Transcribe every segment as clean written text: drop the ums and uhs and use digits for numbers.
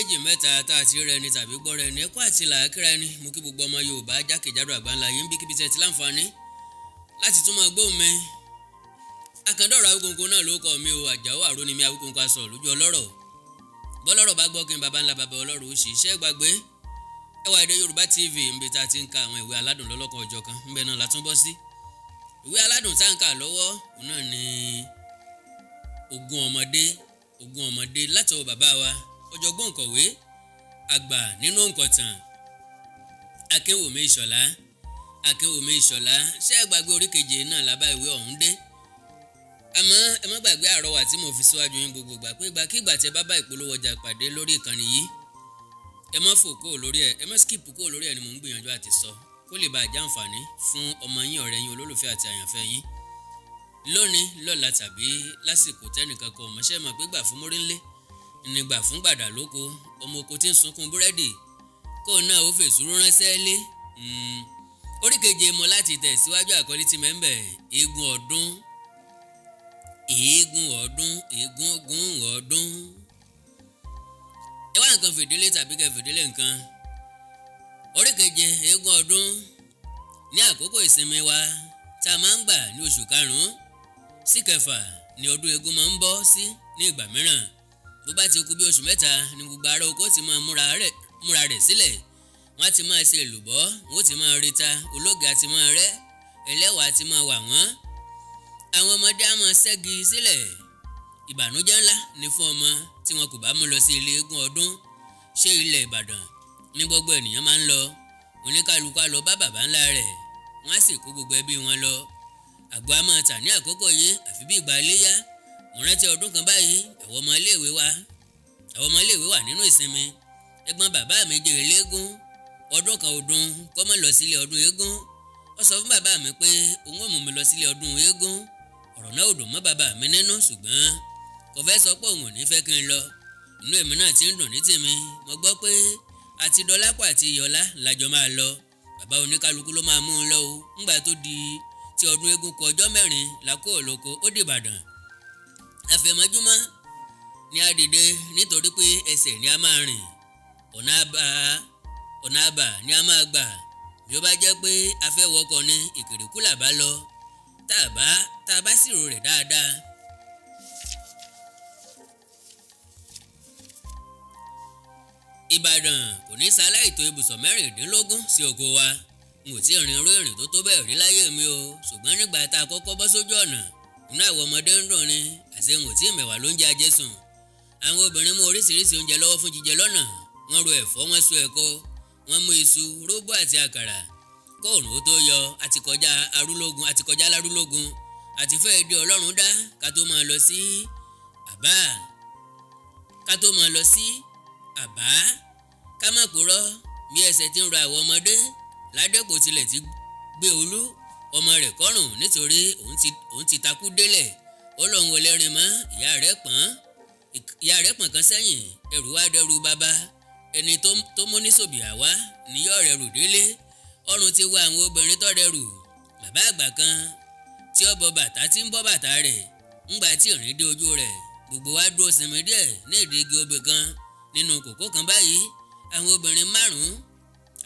méjì mẹ́ta tá a ti rẹ ni tàbí gbọ́ rẹ ni ẹ̀kọ́ àti làákìrá ẹni mo kí gbogbo ọmọ Yorùbá jákèjádò àgbáńlá yìí ń bí kíbi tẹ́ ti láǹfààní láti túmọ̀ gbóhùn mi. Àkàndọ̀rọ̀ Awíkonko náà ló kọ́ mi o, Àjàó àrò ni mi Awíkonko aṣọ lójú ọlọ́rọ̀ bọ́lọ́rọ̀ bá gbọ́ kí n baba ńlá baba ọlọ́rọ̀ ó sì iṣẹ́ gbàgbé ẹwà èdè Yorùbá TV ń bí ta ti ń ka àwọn ìwé aládùn lọ́lọ́kan ọjọ́ kan ń bẹ náà látún bọ́ sí. Ìwé aládùn tá à ń kà lọ́wọ́ òun náà ni Ogún Ọmọdé látọwọ́ bàbá wa ọ̀jọ̀gbọ́n òǹkọ̀wé àgbà nínú òǹkọ̀tàn Akínwùmí Ìṣọ̀lá ṣé ẹ gbàgbé orí keje náà lábá ìwé ọ̀hún dé. Àmọ́ ẹ má gbàgbé àrọwà tí mo fi síwájú yín gbogbo gbà pé ìgbàkigbà tẹ́ bá bá ìpolówó ọjà pàdé lórí ìkànnì yìí ẹ má fò kúrò lórí ẹ má skip kúrò lórí ẹ ni mò ń gbìyànjú àti sọ kó lè bá àjàǹfààní fún ọmọ yín ọ̀rẹ́ yín olólùfẹ́ àti àyànfẹ́ yín lónìí lọ́la tàbí lásìkò tẹ́nìkan kan ọmọọṣẹ́ mọ̀ pé gbà fún mórílé nígbà fún gbàdà lóko ọmọ oko tí ń sunkún búrẹ́dì kó náà ó fèsúrú ránṣẹ́ lé. Orí keje mọ láti tẹ̀síwájú àkọlé tí mẹ́ńbẹ̀ Eégún ọdún ẹ wá nǹkan fìdílé tàbí kẹ fìdílé nǹkan. Orí keje Eégún ọdún ní àkókò ìsinmi wa tá a máa ń gbà ní oṣù karùn-ún sí kẹfà ni ọdún eégún máa ń bọ́ sí ní ìgbà mìíràn. Bó bá ti kù bí oṣù mẹ́ta ni gbogbo ará oko ti máa múra rẹ̀ sílẹ̀. Wọ́n á ti máa ṣe èlùbọ́, wọ́n ó ti máa rita, ológe á ti máa rẹ́, ẹlẹ́wà á ti máa wà wọ́n. Àwọn ọmọdé á máa ṣẹ́gi sílẹ̀. Ìbànújẹ́ ńlá ni fún ọmọ tí wọn kò bá mú lọ sí ilé eégún ọdún. Ṣé ilẹ̀ Ìbàdàn ní gbogbo ènìyàn máa ń lọ? Oníkálukú á lọ bá bàbá ńlá rẹ̀, wọ́n á sì kó gbogbo ẹbí wọn lọ. Àgbò á máa tà ní àkókò yìí àfi bí ìgbà iléyá. Mo rántí ọdún kan báyìí àwọn ọmọ iléèwé wà nínú ìsinmi. Ẹ̀gbọ́n bàbá mi jẹ́ eléégún ọdún kan ọdún kó má lọ sílé ọdún eégún. Ó sọ fún bàbá mi pé òun ò mú mi lọ sílé ọdún eégún. Ọ̀rọ̀ náà ò dùn mọ́ bàbá mi nínú ṣùgbọ́n kò fẹ́ sọ pé òun ò ní fẹ́ kí n lọ. Inú èmi náà ti ń dùn ní tèmi. Mo gbọ́ pé àti Dọlápọ̀ àti Ìyọlá làjọ máa lọ. Bàbá oníkálukú ló máa mú un lọ o. Ńgbà tó di tí ọdún eégún kù ọjọ́ mẹ́rin làkó òlòkó ó di Ìbàdàn. Àfẹ̀mọ́júmọ́ ni a dìde nítorí pé ẹsẹ̀ ni a máa rìn. Ọ̀nà àbà ni a máa gbà. Bí ó bá jẹ́ pé a fẹ́ wọkọ̀ ní Ìkìrìkú là bá lọ tá a bá ṣírò rẹ̀ dáadáa. Ìbàdàn kò ní ṣaláì tó ibùsọ̀ mẹ́rìndínlógún sí oko wa. N ò tí ì rin irú ìrìn tó tó bẹ́ẹ̀ rí láyé mi o ṣùgbọ́n nígbà tá a kọ́kọ́ bọ́ sójú ọ̀nà inú àwọn ọmọdé ń dùn ni àṣé n ò tí ì mẹ̀wà ló ń jẹ ajé sùn. Àwọn obìnrin mú oríṣiríṣi oúnjẹ lọ́wọ́ fún jíjẹ lọ́nà. Wọ́n ro ẹ̀fọ́, wọ́n so ẹ̀kọ, wọ́n mú iṣu, róbó àti àkàrà. Kóòrùn ó tó yọ àti kọjá Lárúlógún àti fẹ́ẹ́ dé Ọlọ́run dá ká tó máa lọ sí Àbá. Ká má purọ́ bí ẹsẹ̀ ti ń ro àwọn ọmọdé. Ládépò tilẹ̀ ti gbé Olú ọmọ rẹ̀ kọ́rùn nítorí òun ti takú délẹ̀. Ó lóun ò lè rìn mọ́. Ìyá rẹ̀ pọ̀n kan sẹ́yìn. Ẹrù wá dẹrù bàbá. Ẹni tó mú ní sòbìà wá níyọ̀ rẹ̀ rù délé. Ọrùn ti wá àwọn obìnrin tó rẹrù. Bàbá àgbà kan tí ó bọ bàtà tí ń bọ́ bàtà rẹ̀. Ńgbà tí ìrìn dé ojú rẹ̀ gbogbo wa dúró sinmi díẹ̀ ní ìdí igi obì kan nínú kòkó kan báyìí. Àwọn obìnrin márùn-ún,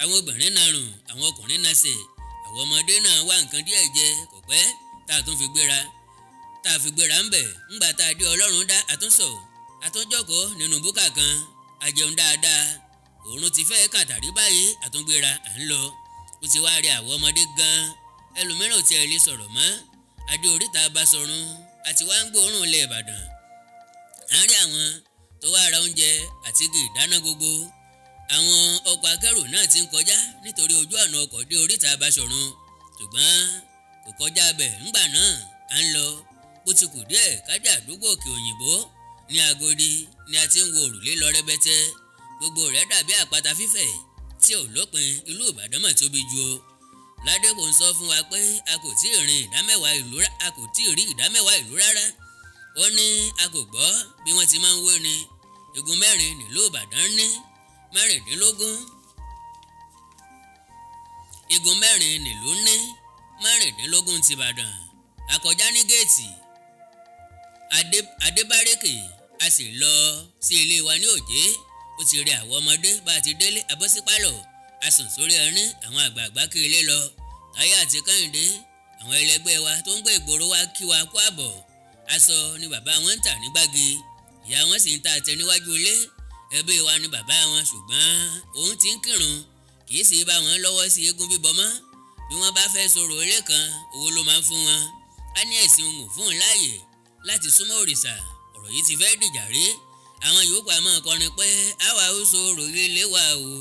àwọn obìnrin narùn, àwọn ọkùnrin nasẹ̀. Àwọn ọmọdé náà wá nǹkan díẹ̀ jẹ kò pẹ́ tá a fi gbéra ń bẹ̀. Ńgbà tá a dé Ọlọ́run dá àtúnjọ́kọ̀ nínú búkà kan. A jẹun dáadáa. Òòrùn ti fẹ́ kàtàrí báyìí àtúngbéra à ń lọ. Ó ti wá rí àwọn ọmọdé gan-an. Ẹlòmíràn ò tiẹ̀ lè sọ̀rọ̀ mọ́. Adé oríta Basọ̀run àti wá ń gbóòórùn ilẹ̀ Ìbàdàn. À ń rí àwọn tó wá ra oúnjẹ àti igi ìdáná gbogbo. Àwọn ọkọ̀ akẹ́rù náà ti ń kọjá nítorí ojú ọ̀nà ọkọ̀ dé oríta Basọ̀run ṣùgbọ́n kò kọjá bẹ̀. Ńgbà náà à ń lọ. Bó ti kù díẹ̀ kájà àdúgbò Òkè Òyìnbó ní Agodi ni a ti ń wo òrùlé lọ rẹ́bẹ́tẹ́. Gbogbo rẹ̀ dàbí àpáta fífẹ̀ tí ò lópin. Ìlú Ìbàdàn mà tóbi ju o. Ládépò ń sọ fún wa pé a kò tí ì rí ìdámẹ́wàá ìlú rárá. Ó ní a kò gbọ́ bí wọ́n ti máa ń wé ni. Igun mẹ́rin nílùú Ìbàdàn ní mẹ́rìndínlógún. Igun mẹ́rin nílùú ní mẹ́rìndínlógún ti Ìbàdàn. A kọjá ní géètì Adébárèkè a sì lọ sí ilé wa ní Òjé. ó ti rí àwọn ọmọdé bá ti délé abọ́sípálọ̀ a sùn sórí ẹní àwọn àgbààgbà kí ilé lọ Táyé àti Kẹ́hìndé àwọn ẹlẹgbẹ́ wa tó ń gbé ìgboro wa kí wa kú àbọ̀ aṣọ ni bàbá wọn ń tà ní gbági ìyá wọn sì ń ta àtẹ níwájú ilé ẹbí wa ni bàbá wọn ṣùgbọ́n òun ti ń kírun kì í sì bá wọn lọ́wọ́ sí eégún bíbọ mọ́ bí wọ́n bá fẹ́ sọ̀rọ̀ ilé kan owó ló máa ń fún wọn á ní ẹ̀sìn òun ò fún un láàyè láti súnmọ́ òrìṣà ọ̀rọ̀ yìí ti fẹ́ dìjà rí àwọn yòókù àmọ́ kọrin pé àwa ó sọ̀rọ̀ ilé wa o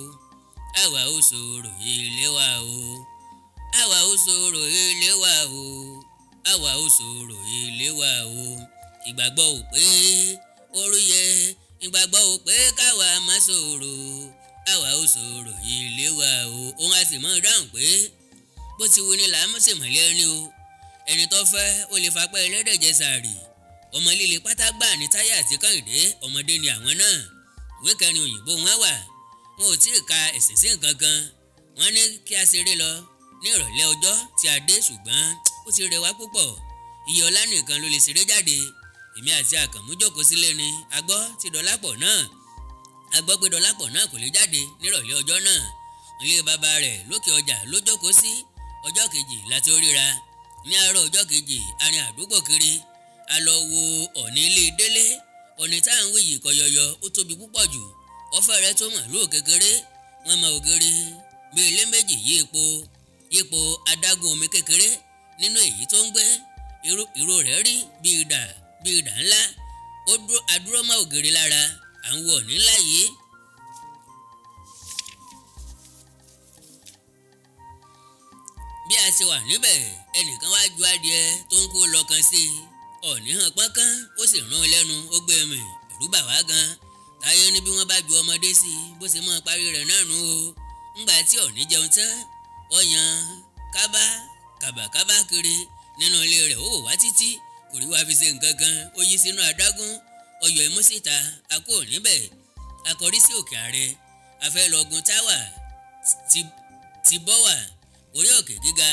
àwa ó sọ̀rọ̀ ilé wa o àwa ó sọ̀rọ̀ ilé wa o àwa ó sọ̀rọ̀ ilé wa o ìgbàgbọ́ ò pé orí yẹ ìgbàgbọ́ ò pé káwa má sọ̀rọ̀ àwa ó sọ̀rọ̀ ilé wa o òun á sì mọ̀ dáhùn pé bó ti wù ní làámú sì mọ̀lẹ́ ẹni o ẹni tó fẹ́ ó lè fapá ẹlẹ́dẹ̀ jẹ sàárì ọmọ líle pátá gbà ní Táyé àti Kẹ́hìndé ọmọdé ni àwọn náà ìwé kẹrin òyìnbó wọn wà wọn ò tí ì ka ẹ̀sìn sí nǹkan kan wọn ní kí a ṣeré lọ ní ìrọ̀lẹ́ ọjọ́ tí a dé ṣùgbọ́n ó ti rẹwà púpọ̀ iye ọlá nìkan ló lè ṣeré jáde èmi àti Àkànmú jókòó sílé ni a gbọ́ pé Dọlápọ̀ náà kò lè jáde nírọ̀lẹ́ ọjọ́ náà ilé bàbá rẹ̀ lókè ọjà ló jókòó sí ọjọ́ kejì láti ríra ní àárọ̀ ọjọ́ kejì arin àdúgbò kiri a lọ wo ọ̀ní ilé délé ọ̀ní tá à ń wí yìí kọyọyọ ó tóbi púpọ̀ jù ọ̀fẹ́ rẹ̀ tó màlúù kékeré wọ́n mọ ògiri bí ilé méjì yípo adágún omi kékeré nínú èyí tó ń gbé ìró rẹ̀ rí bí idà ńlá ó adúró mọ́ ògiri lára à ń wo ọ̀ní ńlá yìí. bí a ṣe wà níbẹ̀ ẹnìkan wá ju adìẹ tó ń kó lọ́kàn sí i ọ̀ní hàn pọ́nkán ó sì rán lẹ́nu ó gbé mi ẹ̀rù bà wá gan Táyé ní bí wọ́n bá ju ọmọdé sí i bó ṣe mọ́ parí rẹ̀ náà nù o ńgbà tí ọ̀ní jẹun tán ó yan kábàkábà kiri nínú ilé rẹ̀ ó wò wá títí kò rí wá fi ṣe nǹkan kan ó yí sínú adágún ọyọ̀ imú síta a kò níbẹ̀ a kọrí sí òkè ààrẹ a fẹ́ lọ gun táwà ti bọ́ wà orí òkè gíga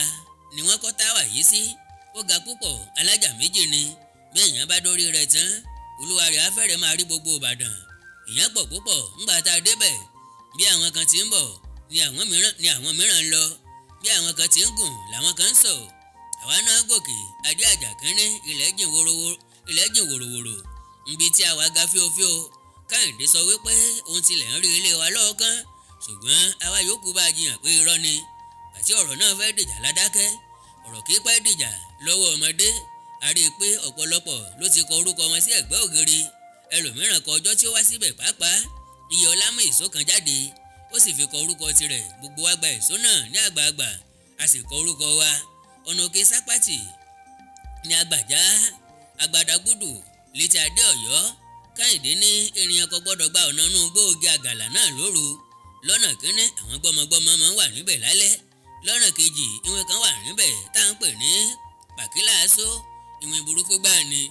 ni wọ́n kọ́ táwà yìí sí ó ga púpọ̀ alájà méjì ni bí èèyàn bá dórí rẹ̀ tán olúwa rẹ̀ á fẹ́rẹ̀ máa rí gbogbo Ìbàdàn èèyàn pọ̀ púpọ̀ ńgbà tá a débẹ̀ bí àwọn kan ti ń bọ̀ ni àwọn mìíràn ń lọ bí àwọn kan ti ń gùn làwọn kan ń sọ̀ àwa náà gòkè adé àjà kínní ilẹ̀ jìn wòròwòrò nbi tí àwa ga fíofío Kẹ́hìndé sọ wípé òun tilẹ̀ ń rí ilé wa lọ́ọ̀kan ṣùgbọ́n àwa yòókù bá jiyàn pé irọ́ ni àti ọ̀rọ̀ náà fẹ́ dìjà ládákẹ́ ọ̀rọ̀ kì í pẹ́ dìjà lọ́wọ́ ọmọdé a rí i pé ọ̀pọ̀lọpọ̀ ló ti kọ orúkọ wọn sí ẹ̀gbẹ́ ògiri ẹlòmíràn kọ ọjọ́ tí ó wá síbẹ̀ pàápàá iye ọlá mú èso kan jáde ó sì fi kọ orúkọ tirẹ̀ gbogbo wa gba èso náà ní àgbààgbà a sì kọ orúkọ wa ọ̀nà òkè sápátì ní àgbàjá àgbàdàgbùdù létí adé Ọ̀yọ́ Kẹ́hìndé ní ènìyàn kò gbọ́dọ̀ gba ọ̀nà inú gbòógì àgàlà náà lóru lọ́nà kínní àwọn gbọ́mọgbọ́mọ máa ń wà níbẹ̀ lálẹ́ lọ́nà kejì ìwé kan wà níbẹ̀ tá à ń pè ní pàkílàásó ìwé burúkú gbáà ni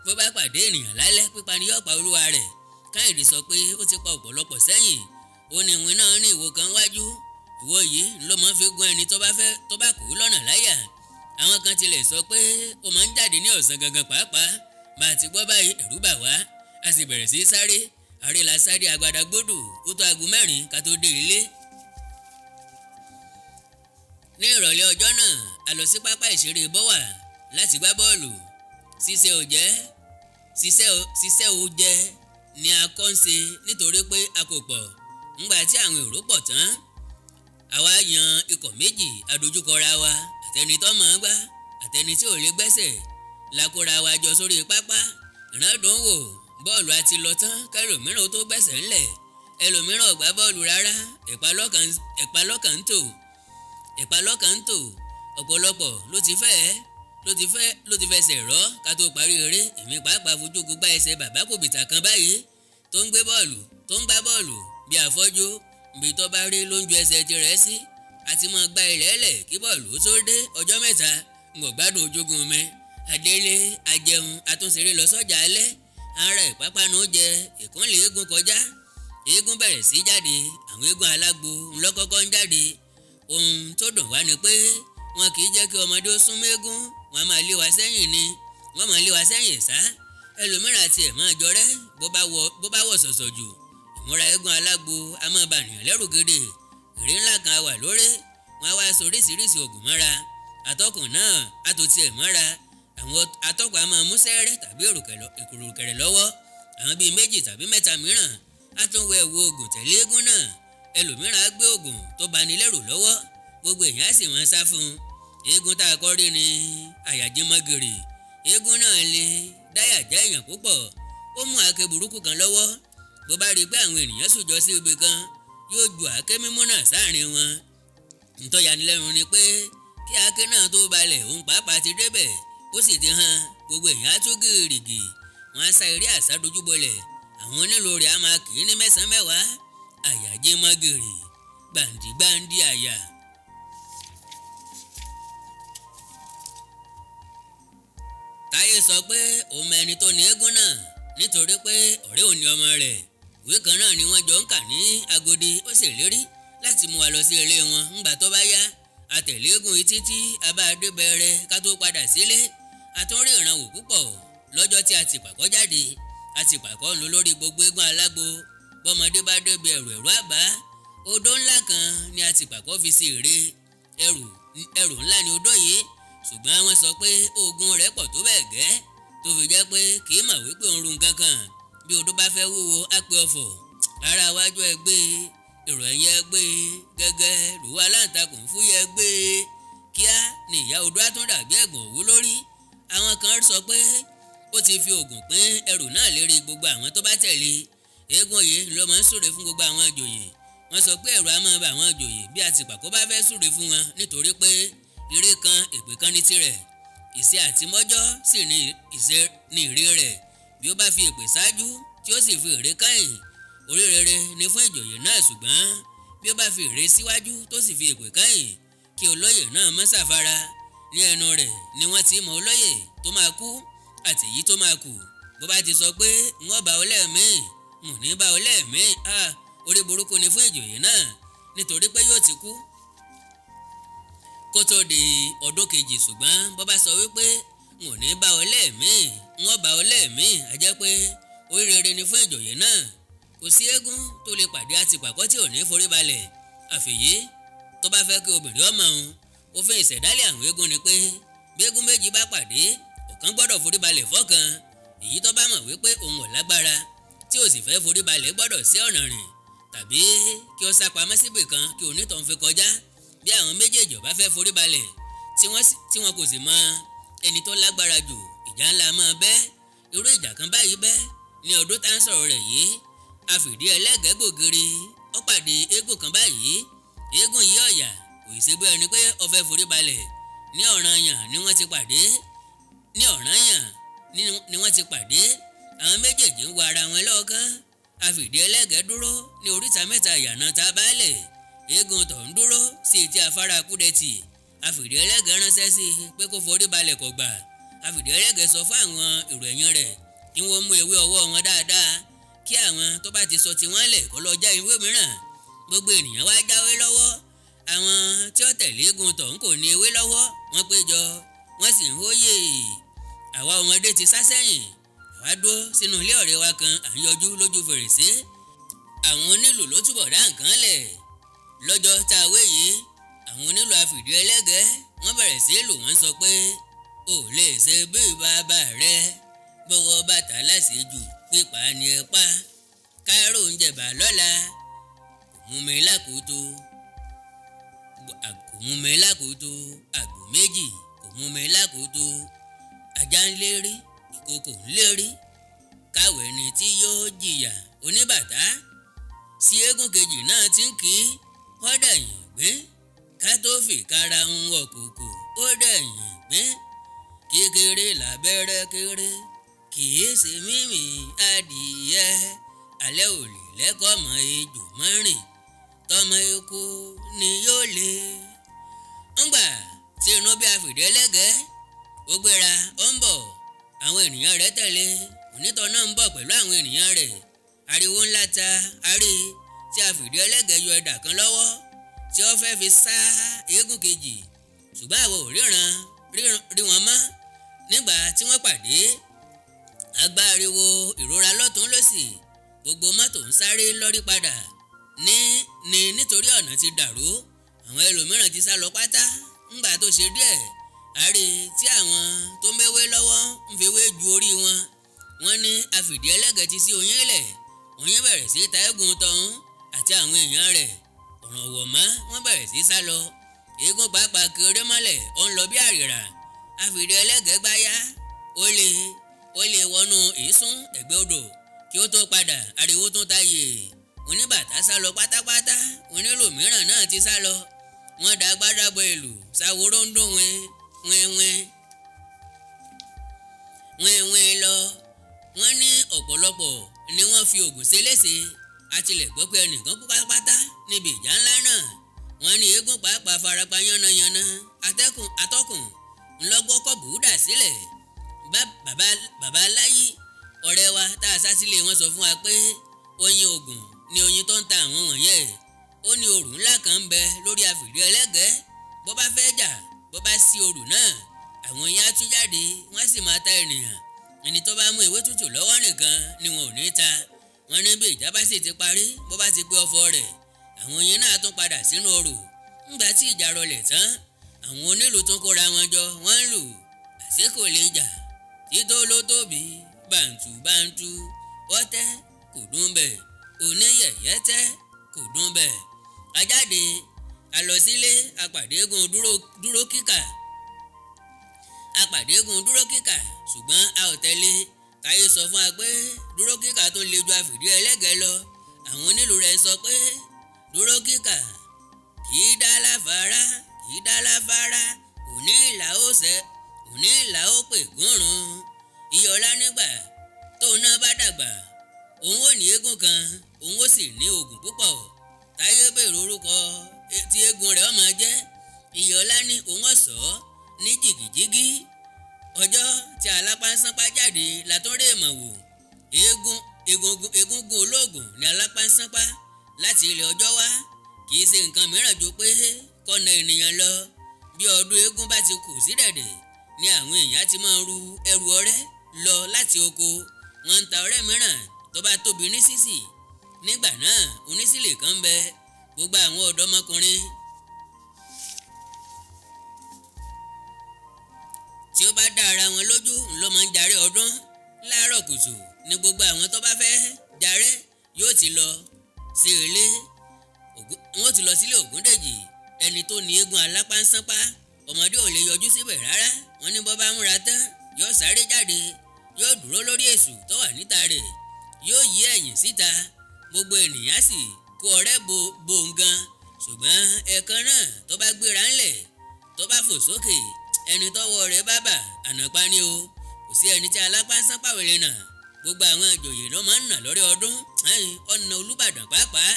bó bá pàdé ènìyàn lálẹ́ pípa ni yóò pa olúwa rẹ̀ Kẹ́hìndé sọ pé ó ti pa ọ̀pọ̀lọpọ̀ sẹ́yìn ó ní ìwé náà ní ìwo kan wájú ìwo yìí ló máa ń fi gún ẹni tó bá kú lọ́nà láyà àwọn kan tilẹ̀ sọ pé ó máa ń jáde ní ọ̀sán gangan pàápàá bá a ti gbọ́ báyìí ẹ̀rù bà wá a sì bẹ̀rẹ̀ sí í sáré àrèlà sáré àgbàdàgbòdù ó tó aago 4 ká tó dé ilé. ní ìrọ̀lẹ́ ọjọ́ náà a lọ sí pápá ìṣeré bọ́wà láti gbá bọ́ọ̀lù ṣiṣẹ́ ò jẹ́ ni a kọ́ ń ṣe nítorí pé a kò pọ̀ ńgbà tí àwọn èrò pọ̀ tán àwa yan ikọ̀ méjì adojúkọra wa àtẹni tó mọ̀ ọ́n gbá àtẹni tí ò lè gbẹ́sẹ̀ la kóra wa jọ sórí pápá ìràndùn wò bọ́ọ̀lù àti lọ tán kẹlòmíràn tó gbẹ́sẹ̀ ńlẹ̀ ẹlòmíràn ò gbá bọ́ọ̀lù rárá ẹ̀pá lọ́kàn ń tò ọ̀pọ̀lọpọ̀ ló ti fẹsẹ̀ rọ́ ká tó parí eré èmi pàápàá fojú gbá ẹsẹ̀ bàbá kòbìtà kan báyìí tó ń gbá bọ́ọ̀lù bí àfọ́jú bí tó bá rí ló ń ju ẹsẹ̀ tirẹ̀ sí àti mọ́ gba ilẹ̀ ẹlẹ̀ kí bọ́ọ̀lù ó tó dé ọjọ́ 3 ń gbádùn ojúgun mi adélé ajẹun àtúnṣeré lọ sọ́jà alẹ́ ara ìpápánu jẹ ìkúnlẹ̀ eégún kọjá eégún bẹ̀rẹ̀ sí jáde àwọn eégún alágbo ńlọ́kọ́kọ́ ń jáde ohun tó dùn wá ni pé wọn kì í jẹ́ kí ọmọdé ó súnmọ́ eégún wọn máa lé wa sẹ́yìn ni wọ́n máa lé wa sẹ́yìn sá ẹlòmíràn àti ẹ̀ máa jọrẹ́ bó bá wọ̀ sọ̀sọ̀ jù ìmúra eégún alágbo a máa bà nìyàn lẹ́rù gèdè. Ère ńlá kan wà lórí, wọ́n á wá so oríṣiríṣi ògùn mọ́ra. Atọ́kùn náà á tó tiẹ̀ mọ́ra. Àwọn atọ́kùn á máa mú sẹ́rẹ́ tàbí ìkùrùkẹ̀rẹ̀ lọ́wọ́. Àwọn bíi 2 tàbí 3 mìíràn á tún wọ ẹ̀wù ògùn tẹ̀lé eégún náà. Ẹlòmíràn á gbé ògùn tó bani lẹ́rù lọ́wọ́. Gbogbo èèyàn á sì wọ́n sá fún un. Eégún tá a kọ́ rí ni àyàjímọ́gìrì. Eégún náà lè dáyà já èèyàn púpọ̀. Ó mú àáké burúkú kan lọ́wọ́. Bó bá rí i pé àwọn ènìyàn sùjọ sí ibi kan, yóò ju àáké mímú náà sáàrin wọn. Ntọ́yanilẹ́nu ni pé kí àáké náà tó balẹ̀ òun pàápàá ti débẹ̀, ó sì ti hàn. Gbogbo èèyàn á tú gìrìgì. Wọ́n á sá eré àsádojúbolẹ̀. Àwọn onílù rẹ̀ á máa kì í ní 9 mẹ́wàá. Àyàjímọ́gìrì, gbàǹdìgbàǹdì àyà. Táyé sọ pé òun mọ ẹni tó ní eégún náà nítorí pé ọ̀rẹ́ òun ni ọmọ rẹ̀. Ìwé kan náà ni wọ́n jọ ń kà ní Agodi. Ó sì lérí láti mú wa lọ sí ilé wọn ńgbà tó bá yá. A tẹ̀lé eégún yìí títí a bá dé bẹ̀rẹ̀ ká tó padà sílé. A tún rí ìrànwọ́ púpọ̀ lọ́jọ́ tí a ti pàkọ́ jáde. A ti pàkọ́ ń lọ lórí gbogbo eégún alágbo. Bọ́mọdé bá débi ẹ̀rù àbá. Odó ńlá kan ni a ti pàkọ́ fi sí ère. Ẹrù ńlá ni odó yìí, ṣùgbọ́n wọ́n sọ pé oògùn rẹ̀ pọ̀ tó bẹ́ẹ̀ gẹ́ tó fi jẹ́ pé kì í mọ̀ wípé òun run kankan. Bí odó bá fẹ́ wúwo á pé ọ̀fọ̀. Rárá iwájú ẹ gbé, èrò ẹ̀yìn ẹ gbé, gẹ́gẹ́ lùwà aláǹtakùn fúyẹ́ gbé. Kíá ni ìyá odó á tún dàbí ẹ̀gbọ̀n òwú lórí. Àwọn kan sọ pé ó ti fi oògùn pín ẹrù náà lérí gbogbo àwọn tó bá tẹ̀lé. Eégún yìí ló máa ń súre fún gbogbo àwọn ìjòyè. Wọ́n sọ pé ẹ̀rù á máa bà àwọn ìjòyè bí àtìpàkọ́ bá fẹ́ súre fún wọn nítorí pé ire kan èpè kan ní tirẹ̀. Ìṣe àtìmọ́jọ́ sì ní ìṣe ní ère rẹ̀. Bí ó bá fi èpè ṣáájú tí ó sì fi ère kẹ́yìn, orí rere ni fún ìjòyè náà. Ṣùgbọ́n bí ó bá fi ère síwájú tó sì fi èpè kẹ́yìn, kí olóyè náà má ṣàfara. Ní ẹnu rẹ̀ ni wọ́n ti mọ olóyè tó máa kú àti èyí tó máa kù. Bó bá ti sọ pé wọ́n bá ọ lẹ́ẹ̀mí, n ò ní bá ọ lẹ́ẹ̀mí, orí burúkú ni fún ìjòyè náà nítorí pé yóò ti kú kó tó di ọdún kejì. Ṣùgbọ́n bó bá sọ wípé n ò ní bá ọ lẹ́ẹ̀mí, wọ́n bá ọ lẹ́ẹ̀mí, a jẹ́ pé orí rere ni fún ìjòyè náà. Kò sí eégún tó lè pàdé àtìpàkọ́ tí ò ní forí balẹ̀. Àfèyí tó bá fẹ́ kí obìnrin ọmọ òun, òfin ìṣẹ̀dálẹ̀ àwọn eégún ni pé bí eégún méjì bá pàdé, ọ̀kan gbọ́dọ̀ forí balẹ̀ fọ́kan. Èyí tó bá mọ̀ wípé òun ò lágbára tí ò sì fẹ́ forí balẹ̀ gbọ́dọ̀ sí ọ̀nà rìn tàbí kí ó sá pamọ́ síbì kan kí onítọ̀hún fi kọjá. Bí àwọn méjèèjì bá fẹ́ forí balẹ̀ tí wọ́n kò sì mọ ẹni tó lágbára jù, ìjà ńlá máa bẹ́. Irú ìjà kan báyìí bẹ́ ní ọdún tá ń sọ̀rọ̀ rẹ̀ yìí. A fìdí ẹlẹ́gẹ̀ẹ́ gbògiri, ó pàdé eégún kan báyìí. Eégún yìí ọ̀yà kò ṣe bí ẹni pé ó fẹ́ forí balẹ̀. Ní ọ̀ranyàn ni wọ́n ti pàdé. Àwọn méjèèjì ń wo ara wọn lọ́ọ̀kan. A fìdí ẹlẹ́gẹ̀ẹ́ dúró ní oríta mẹ́ta ìyànà tá a bálẹ̀. Eégún tó ń dúró sí etí afárá Kúdẹ̀tì. A fìdí ẹlẹ́gẹ̀ẹ́ ránṣẹ́ sí i pé kó forí balẹ̀ kó gbà. A fìdí ẹlẹ́gẹ̀ẹ́ sọ fún àwọn èrò ẹ̀yìn rẹ̀ kí wọ́n mú ewé ọwọ́ wọn dáadáa, kí àwọn tó bá ti sọ tiwọn lẹ̀ kó lọ já ewé mìíràn. Gbogbo ènìyàn wá jáwé lọ́wọ́. Àwọn tí ó tẹ̀lé eégún tó ń kò ní ewé lọ́wọ́, wọ́n péjọ, wọ́n sì ń hóyè. Àwa ọmọdé ti sá sẹ́yìn. Àwa dúró sínú ilé ọ̀rẹ́ wa kan, à ń yọjú lójú fèrèsé. Àwọn onílù ló túbọ̀ dá nǹkan lẹ̀. Lọ́jọ́ tá a wé yìí, àwọn onílù afìdí ẹlẹ́gẹ̀ẹ́ wọ́n bẹ̀rẹ̀ sí lù wọ́n sọ pé ò lè ṣe bí bàbá rẹ, bọ́wọ́ bàtà láṣejù pípa ni ẹ pa. Kárò ń jẹ̀bà lọ́la, kò mú mi lákòótó, àgbò méjì kò mú mi lákòótó. Ajá ń lérí, ìkòkò ń lérí, káwé ni tí yóò jìyà oníbàtà. Sí eégún kejì náà ti ń kí ó dẹ̀yìn gbé, ká tó fi kára ń wọ kòkò ó dẹ̀yìn gbé. Kékeré lábẹ́rẹ́ kéré, kì í ṣe mímì adìyẹ. Alẹ́ ò lè lẹ́kọ̀ọ́ mọ ejò mọ́rìn, tọmọ eku ni yóò lè. Ńgbà tí inú bí afìdí ẹlẹ́gẹ̀ẹ́ ó gbéra ó ń bọ̀, àwọn ènìyàn rẹ̀ tẹ̀lé. Onítọ̀ náà ń bọ̀ pẹ̀lú àwọn ènìyàn rẹ̀. Ariwo ńlá ta arí tí afìdí ẹlẹ́gẹ̀ẹ́ yọ ẹ̀dà kan lọ́wọ́ tí ó fẹ́ fi sá eégún kejì. Ṣùgbọ́n àwọn ò rí wọn mọ́. Nígbà tí wọ́n pàdé, agbá ariwo ìrora lọ́tún lósì. gbogbo mọ́tò ń sáré lọ́rí padà nítorí ọ̀nà ti dàrú. Àwọn ẹlòmíràn ti sá lọ pátá. Ńgbà tó ṣe díẹ̀ àárẹ̀ tí àwọn tó mẹ́wé lọ́wọ́ ń fi wé ju orí wọn. Wọ́n ní àfìdí ẹlẹ́gẹ̀ẹ́ ti sí oyin lẹ̀. Oyin bẹ̀rẹ̀ sí ta eégún tọ̀hún àti àwọn èèyàn rẹ̀. ọ̀ràn wọ̀ mọ́ wọ́n bẹ̀rẹ̀ sí sá lọ. Eégún pàápàá kéré mọ́lẹ̀ ó ń lọ bí àrìrà. Àfìdí ẹlẹ́gẹ̀ẹ́ gbáyà ó lè wọnú ìsún ẹ̀gbẹ́ odò kí ó tó padà ariwo tún táyè. Oníbàtà sá lọ pátápátá. Onílù mìíràn náà ti sá lọ. Wọ́n dá gbádàbọ ìlú ṣàwòrò ń dún wẹ́n lọ. Wọ́n ní ọ̀pọ̀lọpọ̀ ni wọ́n fi Ògún ṣe léṣe. Àtilẹ̀ gbọ́ pé ẹnìkan kú pátápátá níbi ìjà ńlá náà. Wọ́n ní eégún pàápàá farapa yánnayànna. Atọ́kùn ńlọ́gbọ́kọ̀ bùúdà sílẹ̀. Bàbá Aláyí ọ̀rẹ́ wa tá a sá sílé wọn sọ fún wa pé oyin Ògún ni oyin tó ń ta àwọn wọ̀nyẹn. Ó ní òrù ńlá kan ń bẹ lórí àfìdí ẹlẹ́gẹ̀ẹ́. Bó bá fẹ́ jà bó bá sí òrù náà àwọn yẹn á tú jáde wọ́n á sì máa ta ènìyàn. Ẹni tó bá mú ewé tútù lọ́wọ́ nìkan ni wọn ò ní ta. Wọ́n ní bí ìjà bá sì ti parí bó bá ti pé ọ̀fọ̀ rẹ̀ àwọn yẹn náà tún padà sínú òrù. Ńgbà tí ìjà rọlẹ̀ tán àwọn onílù tún kóra wọn jọ wọ́n ń lù. Àsìkò lè jà tító ló tóbi bàǹtù ọ̀tẹ̀ kò dún bẹ́ẹ̀ oníyẹ̀yẹ́ tẹ́ kò dún bẹ́ẹ̀. Ajáde alọsílé apàdé eégún dúró kíkà ṣùgbọ́n a ò tẹ̀lé. Táyé sọ fún wa pé dúró kíkà tó le ju àfìdí ẹlẹ́gẹ̀ẹ́ lọ. Àwọn onílù rẹ̀ sọ pé dúró kíkà kì í dá láfárá òní ìlà ó pè gúnrún. Iyọ̀lá nígbà tóun náà bá dàgbà òun ò ní eégún kan òun ó sì ní Ògún púpọ̀. Táyé bèrè orúkọ tí eégún rẹ̀ ọmọ jẹ́. Iyọ̀lá ní òun ọ̀sọ́ ní jìgìjìgì. Ọjọ́ tí alápánsánpá jáde látọ́rẹ́ ìmọ̀ wò. Egúngún olóògùn ní alápánsánpá láti ilẹ̀ ọjọ́ wá. Kì í ṣe nǹkan mìíràn ju pé kọ́nà ènìyàn lọ. Bí ọdún eégún bá ti kù sí dẹ̀dẹ̀ ni àwọn èèyàn ti máa ru ẹrù ọrẹ́ lọ láti oko. Wọ́n ń ta ọrẹ́ mìíràn tó bá tóbi ní sísì. Nígbà náà onísìlè kan bẹ. Gbogbo àwọn ọ̀dọ́mọkùnrin tí ó bá dá ara wọn lójú ló máa ń jàre ọdún. Láàárọ̀ kùtù ni gbogbo àwọn tó bá fẹ́ jàre yóò ti lọ sí ilé. Wọ́n ti lọ sílé Ògúndèjì ẹni tó ní eégún alápánsánpá. Ọmọdé ò lè yọjú síbẹ̀ rárá. Wọ́n ní bọ́ bá múra tán yóò sáré jáde yóò dúró lórí èṣù tó wà níta rẹ̀ yóò yí ẹ̀yìn síta. Gbogbo ènìyàn sì kó ọrẹ́ bo nǹkan. Ṣùgbọ́n ẹ̀ẹ̀kan náà tó bá gbéra ńlẹ̀ tó bá fò sókè ẹni tọ́wọ́ rẹ̀ bá bà ànàpá ni o. Kò sí ẹni tí alápánsánpá wèrè náà. Gbogbo àwọn ìjòyè ló máa ń nà lórí ọdún. Ọ̀nà Olúbàdàn pàápàá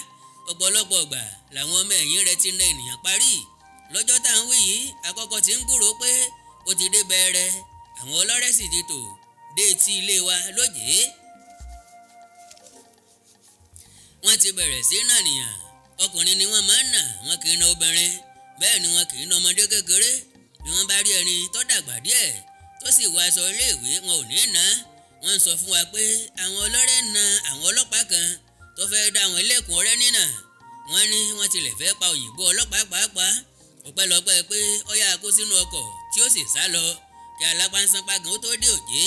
ọ̀pọ̀lọpọ̀ ọgbà làwọn ọmọ ẹ̀yìn rẹ̀ ti na ènìyàn parí. Lọ́jọ́ tá à ń wí yìí àkọ́kọ́ ti ń gbúròó pé ó ti dé bẹ̀rẹ̀. Àwọn ọlọ́rẹ́ sì ti tò dé etí ilé wa lójèé. Wọ́n ti bẹ̀rẹ̀ sí náà nìyàn. Ọkùnrin ni wọ́n máa ń nà wọn kì í na obìnrin. Bẹ́ẹ̀ ni wọn kì í na ọmọdé kékeré. Bí wọ́n bá rí ẹni tó dàgbà díẹ̀ tó sì wọ aṣọ iléèwé wọn ò ní nà. Wọ́n ń sọ fún wa pé àwọn ọlọ́rẹ́ na àwọn ọlọ́pàá kan tó fẹ́ dá wọn lẹ́kùn ọrẹ́ nínà. Wọ́n ní wọ́n tilẹ̀ fẹ́ pa òyìnbó ọlọ́pàá pàápàá. Ọpẹ́lọpẹ́ pé ó yá kó sínú ọkọ̀ tí ó sì sá lọ kí alápánsánpá gan ó tó dé òjé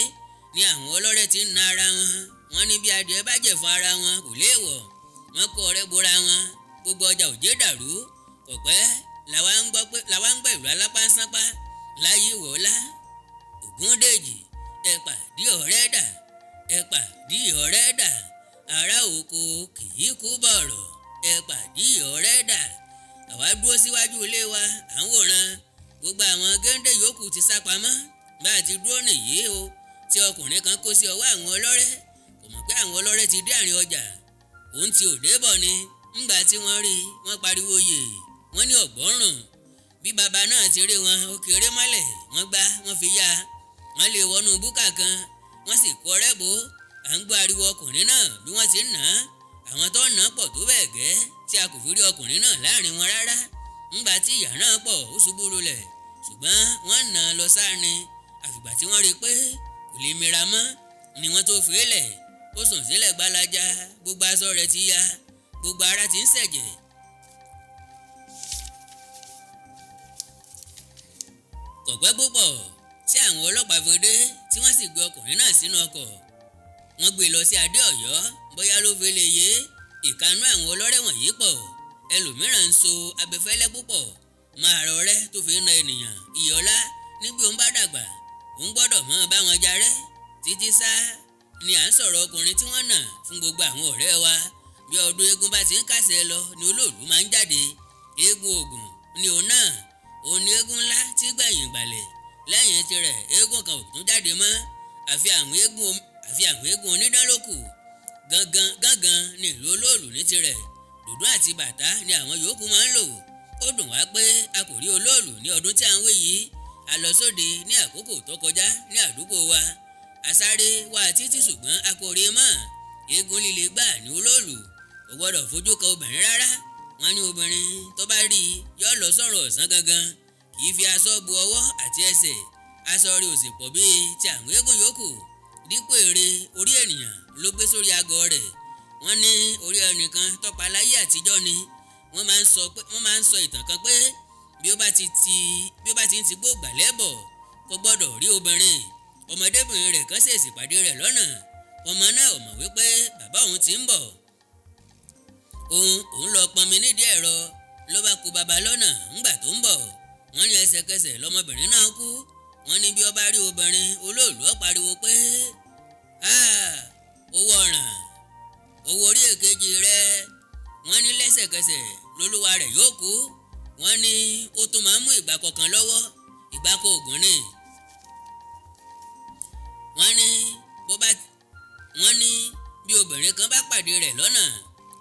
ní àwọn ọlọ́rẹ́ ti ń na ara wọn. Wọ́n ní bí adìẹ bá jẹ̀ fún ara wọn kò léèwọ̀. Wọ́n kó ọrẹ́ bora wọn. Gbogbo ọjà òjé dàrú. Ọ̀pẹ́ làwa ń gbọ́ ìlú alápánsánpá láyé wọ́lá. Ògúndèjì ẹ̀pàdé ọ̀rẹ́ dà ará oko kì í kú bọ̀rọ̀ ẹ̀pàdé ọ̀rẹ́ dà. Àwa dúró síwájú ilé wa à ń wòran. Gbogbo àwọn géńdé yòókù ti sá pamọ́. Bá a ti dúró nìyí o tí ọkùnrin kan kó sí ọwọ́ àwọn ọlọ́rẹ́. Kò mọ̀ pé àwọn ọlọ́rẹ́ ti dé àárín ọjà. Òun ti òde bọ̀ ni. Ńgbà tí wọ́n rí wọ́n pariwo yè. Wọ́n ní ọ̀gbọ́rùn. Bí bàbá náà ti rí wọn ó kéré mọ́lẹ̀ wọ́n fi yá. Wọ́n lè wọnú búkà kan wọ́n sì kó ọrẹ́ bò. À ń gbọ́ ariwo ọkùnrin náà bí wọ́n ti ń nà á. Àwọn tó ń nà pọ̀ tó bẹ́ẹ̀ gẹ́ tí a kò fi rí ọkùnrin náà láàrin wọn rárá. Ńgbà tí ìyà náà pọ̀ ó ṣubú lulẹ̀. Ṣùgbọ́n wọ́n nà lọ sáàrin. Àfìgbà tí wọ́n rí pé kò lè mira mọ́ ni wọ́n tó fi lẹ̀ ó sùn sílẹ̀ gbalaja, gbogbo aṣọ rẹ̀ ti ya, gbogbo ara ti ń ṣẹ̀jẹ̀. kò pẹ́ púpọ̀ tí àwọn ọlọ́pàá fi dé tí wọ́n sì gbé ọkùnrin náà sínú ọkọ̀. wọ́n gbé lọ sí Adé Ọ̀yọ́, bóyá ló fi lè yé ìkanú àwọn ọlọ́rẹ́ wọ̀nyí pọ̀. ẹlòmíràn ń so abẹfẹ́lẹ́ púpọ̀ máa rọrẹ́ tó fi ń na ènìyàn. ìyọ́lá níbi òun bá dàgbà òun gbọ́dọ̀ mọ́ bá wọn jarẹ́. títí sá ni à ń sọ̀rọ̀ ọkùnrin tí wọ́n nà fún gbogbo àwọn ọ̀rẹ́ wa. bí ọdún eégún bá ti ń kásẹ̀ lọ ni olóòlù máa ń jáde. eégún Ògún ni òun náà, òun ni eégún ńlá tí gbẹ̀yìn gbàlẹ̀. lẹ́yìn tirẹ̀ eégún kan ò tún jáde mọ́, àfi àwọn eégún onídán ló kù. gángan ni ìlú olóòlù ní tirẹ̀. dùdú àti bàtá ni àwọn yòókù máa ń lò. ó dùn wá pé a kò rí olóòlù ní ọdún tí à ń wé yìí. a lọ sóde ní àkókò tó kọjá ní àdúgbò wa. a sáré wá títí ṣùgbọ́n a kò rí mọ́. eégún líle gbà ní olóòlù, kò gbọ́dọ̀ fojú kan obìnrin rárá. wọ́n ní obìnrin tó bá rí i yóò lọ sọ̀rọ̀ ọ̀sán gangan, kì í fi aṣọ bu ọwọ́ àti ẹsẹ̀. aṣọ rí òsì pọ̀ bíi ti àwọn eégún yòókù. dípò èrè orí ènìyàn ló gbé sórí agọ̀ rẹ̀. wọ́n ní orí ẹnìkan tọ́pa láyé àtijọ́ ni. wọ́n máa ń sọ ìtàn kan pé bí ó bá ti ń ti gbóògbà lẹ́bọ̀ kò gbọ́dọ̀ rí obìnrin. ọmọdébìnrin rẹ̀ kan ṣèèṣì pàdé rẹ̀ lọ́nà. ọmọ náà ò mọ̀ wípé bàbá òun ti ń bọ̀. òun lọ pọnmi nídìí ẹ̀rọ ló bá kú bàbá lọ́nà ńgbà tó ń bọ̀. wọ́n ní ẹsẹ̀kẹsẹ̀ lọmọbìnrin náà kú. wọ́n ní bí ó bá rí obìnrin olóòlù ó pariwo pé owó ọ̀ràn, owó orí èkejì rẹ̀. wọ́n ní lẹ́sẹ̀kẹsẹ̀ lolúwa rẹ̀ yóò kú. wọ́n ní ó tún máa ń mú ìgbàkọ̀ kan lọ́wọ́, ìgbàkọ̀ Ògún ni. wọ́n ní bí obìnrin kan bá pàdé rẹ̀ lọ́nà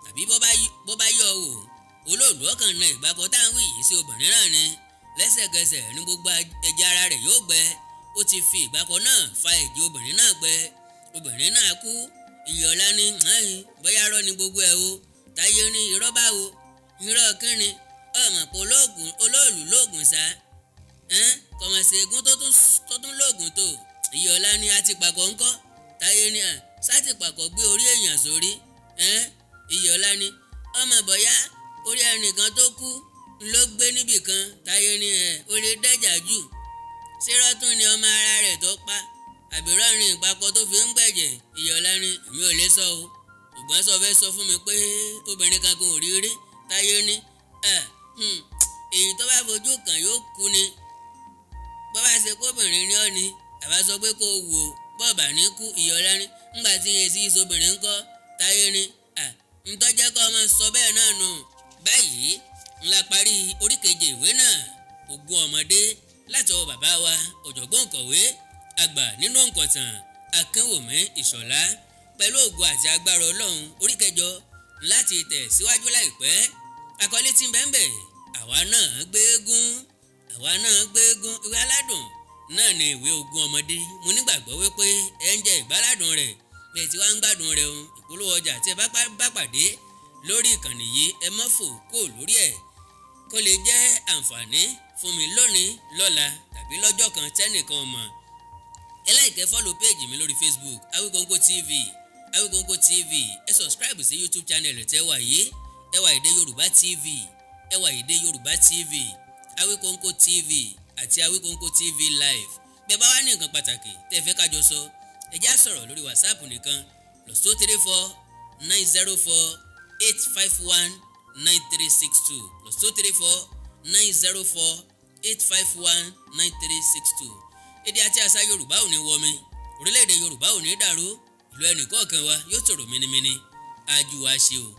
tàbí bó bá yọ wò, olóòlù ọkàn na ìgbàkọ̀ tá à ń wí yìí sí obìnrin náà ni. lẹ́sẹ̀kẹsẹ̀ ní gbogbo ẹ̀jẹ̀ ara rẹ̀ yóò gbẹ. ó ti fi ìgbàkọ̀ náà fa ẹ̀jẹ̀ obìnrin náà gbẹ. obìnrin náà kú. ìyọ̀lá ní bóyá rọ́ ni gbogbo ẹ̀ o. táyé ní irọ́ báwo, irọ́ kínni, ọmọ pọ̀ olóòlù lóògùn sá. kọ̀mọ̀sẹ̀ Ègún tó tún lóògùn tó. ìyọ̀lá ní a ti pàkọ́ ńkọ́. táyé ní sáti pàkọ́ gbé orí èèyàn sórí. ìyọ̀lá ní ọmọ bọ̀yá orí ẹnìkan tó kú ló gbé níbì kan. táyé ní ó lè dẹ́jà jù. sírọ́tún ni ọmọ ara rẹ̀ tó pa àbírọ́ rin ìpapọ̀ tó fi ń gbẹ̀jẹ̀. ìyọ̀lá ní èmi ò lè sọ o, ṣùgbọ́n sọ fẹ́ sọ fún mi pé obìnrin kan kò rí rí. táyé ní èyí tó bá fojú kàn yóò kú ni. bó bá ṣe kóbìnrin ní ọ́ ni àbá sọ pé kó wò ó bọ́ọ̀bà ní kú. ìyọ̀lá ní ńgbà tí yẹn sí ìsobìnrin ńkọ́. táyé ní ntọ́jẹ́ kọ́ ọmọ sọ bẹ́ẹ̀ náà nù. báyìí ńlá parí orí keje ìwé náà, Ogún Ọmọdé, láti ọwọ́ bàbá wa ọ̀jọ̀gbọ́n kọ̀wé àgbà nínú òǹkọ̀tàn Akínwùmí Ìṣọ̀lá. pẹ̀lú ògo àti agbára Ọlọ́run orí kẹjọ láti tẹ̀ síwájú láìpẹ́. àkọlé tí ń bẹ ńbẹ̀, àwa náà gbé eégún. ìwé Aládùn náà ni ìwé Ogún Ọmọdé. mo nígbàgbọ́ wípé ẹ ń jẹ ìgbáládùn rẹ̀ bẹ́ẹ̀ tí wàá ń gbádùn rẹ̀ o. ìpolówó ọjà tí ẹ bá pàdé lórí ìkànnì yìí ẹ má fò kó lórí ẹ̀, kó lè jẹ́ àǹfààní fún mi lónìí, lọ́la tàbí lọ́jọ́ kan tẹ́nìkan mọ̀. ẹ láìkẹ́ fọ́lọ̀ péèjì mi lórí Facebook Awikonko TV. ẹ subscribe sí YouTube channel tẹ́wà yìí, ẹwà èdè Yorùbá TV, Awikonko TV àti Awikonko TV live. bẹ́ẹ̀ bá wá ní nǹkan pàtàkì tẹ́ fẹ́ kájọ sọ, ẹ já sọ̀rọ̀ lórí WhatsApp nìkan +234 904 851 9362 +234 904 851 9362. èdè àti àṣà Yorùbá ò ní wọmi, orílẹ̀-èdè Yorùbá ò ní dàrú, ìlú ẹnìkọ̀ọ̀kan wa yóò tòrò mínímíní. àjùwà ṣe o.